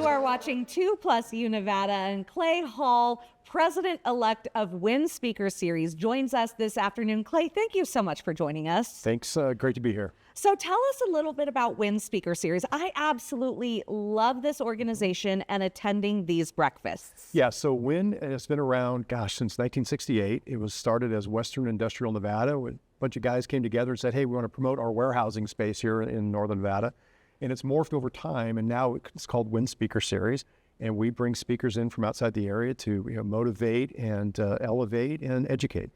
You are watching 2+U Nevada, and Clay Hall, president-elect of WIN Speaker Series, joins us this afternoon. Clay, thank you so much for joining us. Thanks. Great to be here. So tell us a little bit about WIN Speaker Series. I absolutely love this organization and attending these breakfasts. Yeah, so WIN has been around, since 1968. It was started as Western Industrial Nevada. A bunch of guys came together and said, hey, we want to promote our warehousing space here in Northern Nevada. And it's morphed over time, and now it's called WIN Speaker Series. And we bring speakers in from outside the area to motivate and elevate and educate.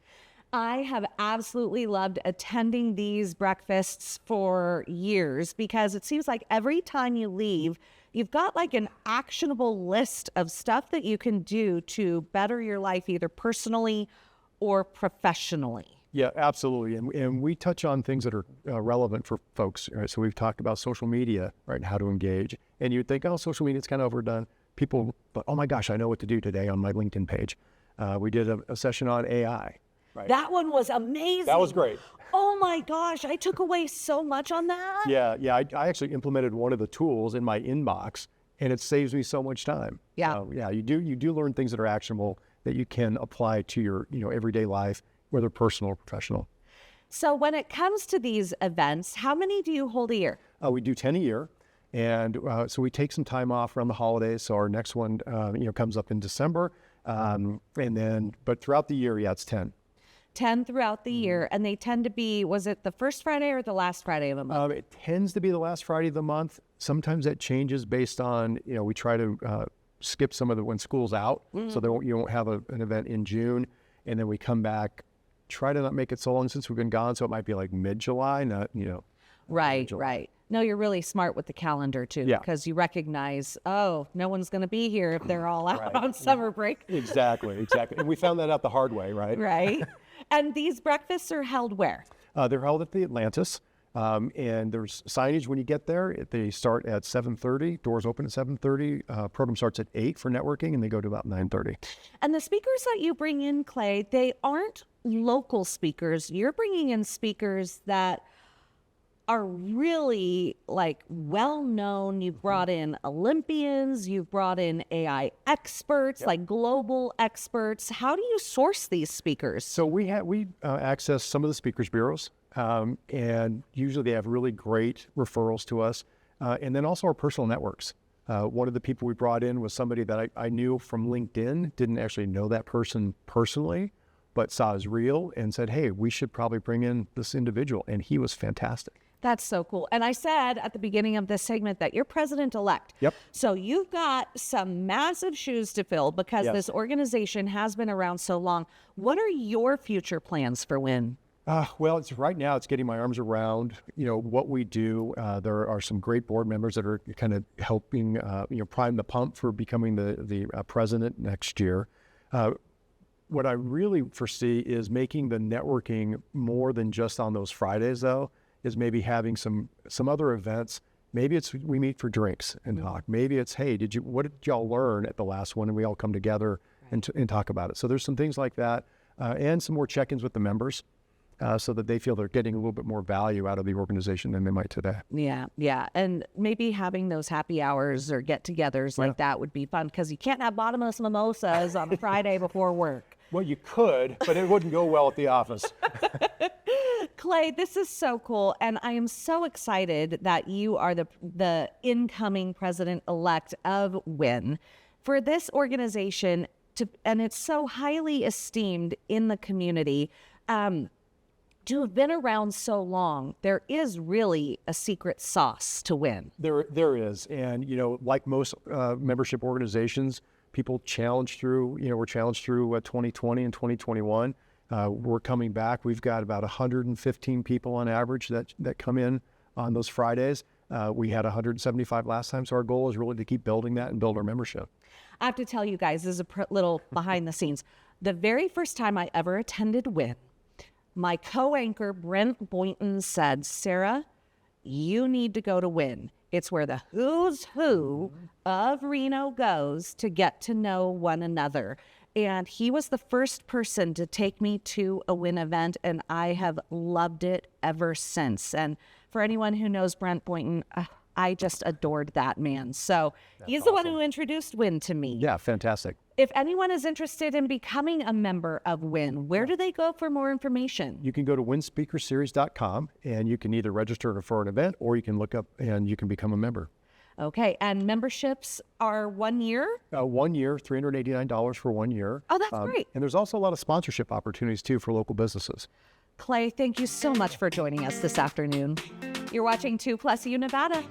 I have absolutely loved attending these breakfasts for years because it seems like every time you leave, you've got like an actionable list of stuff that you can do to better your life, either personally or professionally. Yeah, absolutely. And we touch on things that are relevant for folks. Right? So we've talked about social media, right, and how to engage. And you'd think, oh, social media is kind of overdone. People, but oh my gosh, I know what to do today on my LinkedIn page. We did a session on AI. Right. That one was amazing. That was great. Oh my gosh, I took away so much on that. Yeah. I actually implemented one of the tools in my inbox, and it saves me so much time. Yeah. You do learn things that are actionable that you can apply to your everyday life, whether personal or professional. So when it comes to these events, how many do you hold a year? We do 10 a year. And so we take some time off around the holidays. So our next one, comes up in December. But throughout the year, it's 10. 10 throughout the year, and they tend to be, was it the first Friday or the last Friday of the month? It tends to be the last Friday of the month. Sometimes that changes based on, we try to skip some of when school's out, so you won't have an event in June, and then we come back, try to not make it so long since we've been gone, so it might be like mid-July, not, Right, mid-July. right. No, you're really smart with the calendar too, because you recognize, oh, no one's going to be here if they're all out on summer break. Exactly. And we found that out the hard way, right? Right. And these breakfasts are held where? They're held at the Atlantis, and there's signage when you get there. They start at 7:30. Doors open at 7:30. Program starts at 8 for networking, and they go to about 9:30. And the speakers that you bring in, Clay, they aren't local speakers. You're bringing in speakers that are really like well-known. You've brought in Olympians, you've brought in AI experts, like global experts. How do you source these speakers? So we access some of the speakers bureaus, and usually they have really great referrals to us. And then also our personal networks. One of the people we brought in was somebody that I knew from LinkedIn, didn't actually know that person personally, but saw as real and said, hey, we should probably bring in this individual. And he was fantastic. That's so cool. And I said at the beginning of this segment that you're president-elect. Yep. So you've got some massive shoes to fill because this organization has been around so long. What are your future plans for WIN? Well, right now it's getting my arms around, what we do. There are some great board members that are kind of helping, prime the pump for becoming the president next year. What I really foresee is making the networking more than just on those Fridays, though, is maybe having some other events. Maybe it's we meet for drinks and talk. Maybe it's, hey, what did y'all learn at the last one? And we all come together and talk about it. So there's some things like that, and some more check-ins with the members, so that they feel they're getting a little bit more value out of the organization than they might today. Yeah. And maybe having those happy hours or get-togethers like that would be fun, because you can't have bottomless mimosas on a Friday before work. Well, you could, but it wouldn't go well at the office. Clay, this is so cool, and I am so excited that you are the incoming president-elect of WIN. For this organization, and it's so highly esteemed in the community, to have been around so long, there is really a secret sauce to WIN. There is, and like most membership organizations, people challenge through. We're challenged through 2020 and 2021. We're coming back. We've got about 115 people on average that come in on those Fridays. We had 175 last time, so our goal is really to keep building that and build our membership. I have to tell you guys, this is a little behind the scenes. The very first time I ever attended WIN, my co-anchor Brent Boynton said, Sarah, you need to go to WIN. It's where the who's who of Reno goes to get to know one another. And he was the first person to take me to a WIN event, and I have loved it ever since. And for anyone who knows Brent Boynton, I just adored that man. So he's the one who introduced WIN to me. Yeah, fantastic. If anyone is interested in becoming a member of WIN, where do they go for more information? You can go to winspeakerseries.com and you can either register for an event or you can look up and you can become a member. Okay, and memberships are 1 year? 1 year, $389 for 1 year. Oh, that's great. And there's also a lot of sponsorship opportunities too for local businesses. Clay, thank you so much for joining us this afternoon. You're watching 2 Plus U Nevada.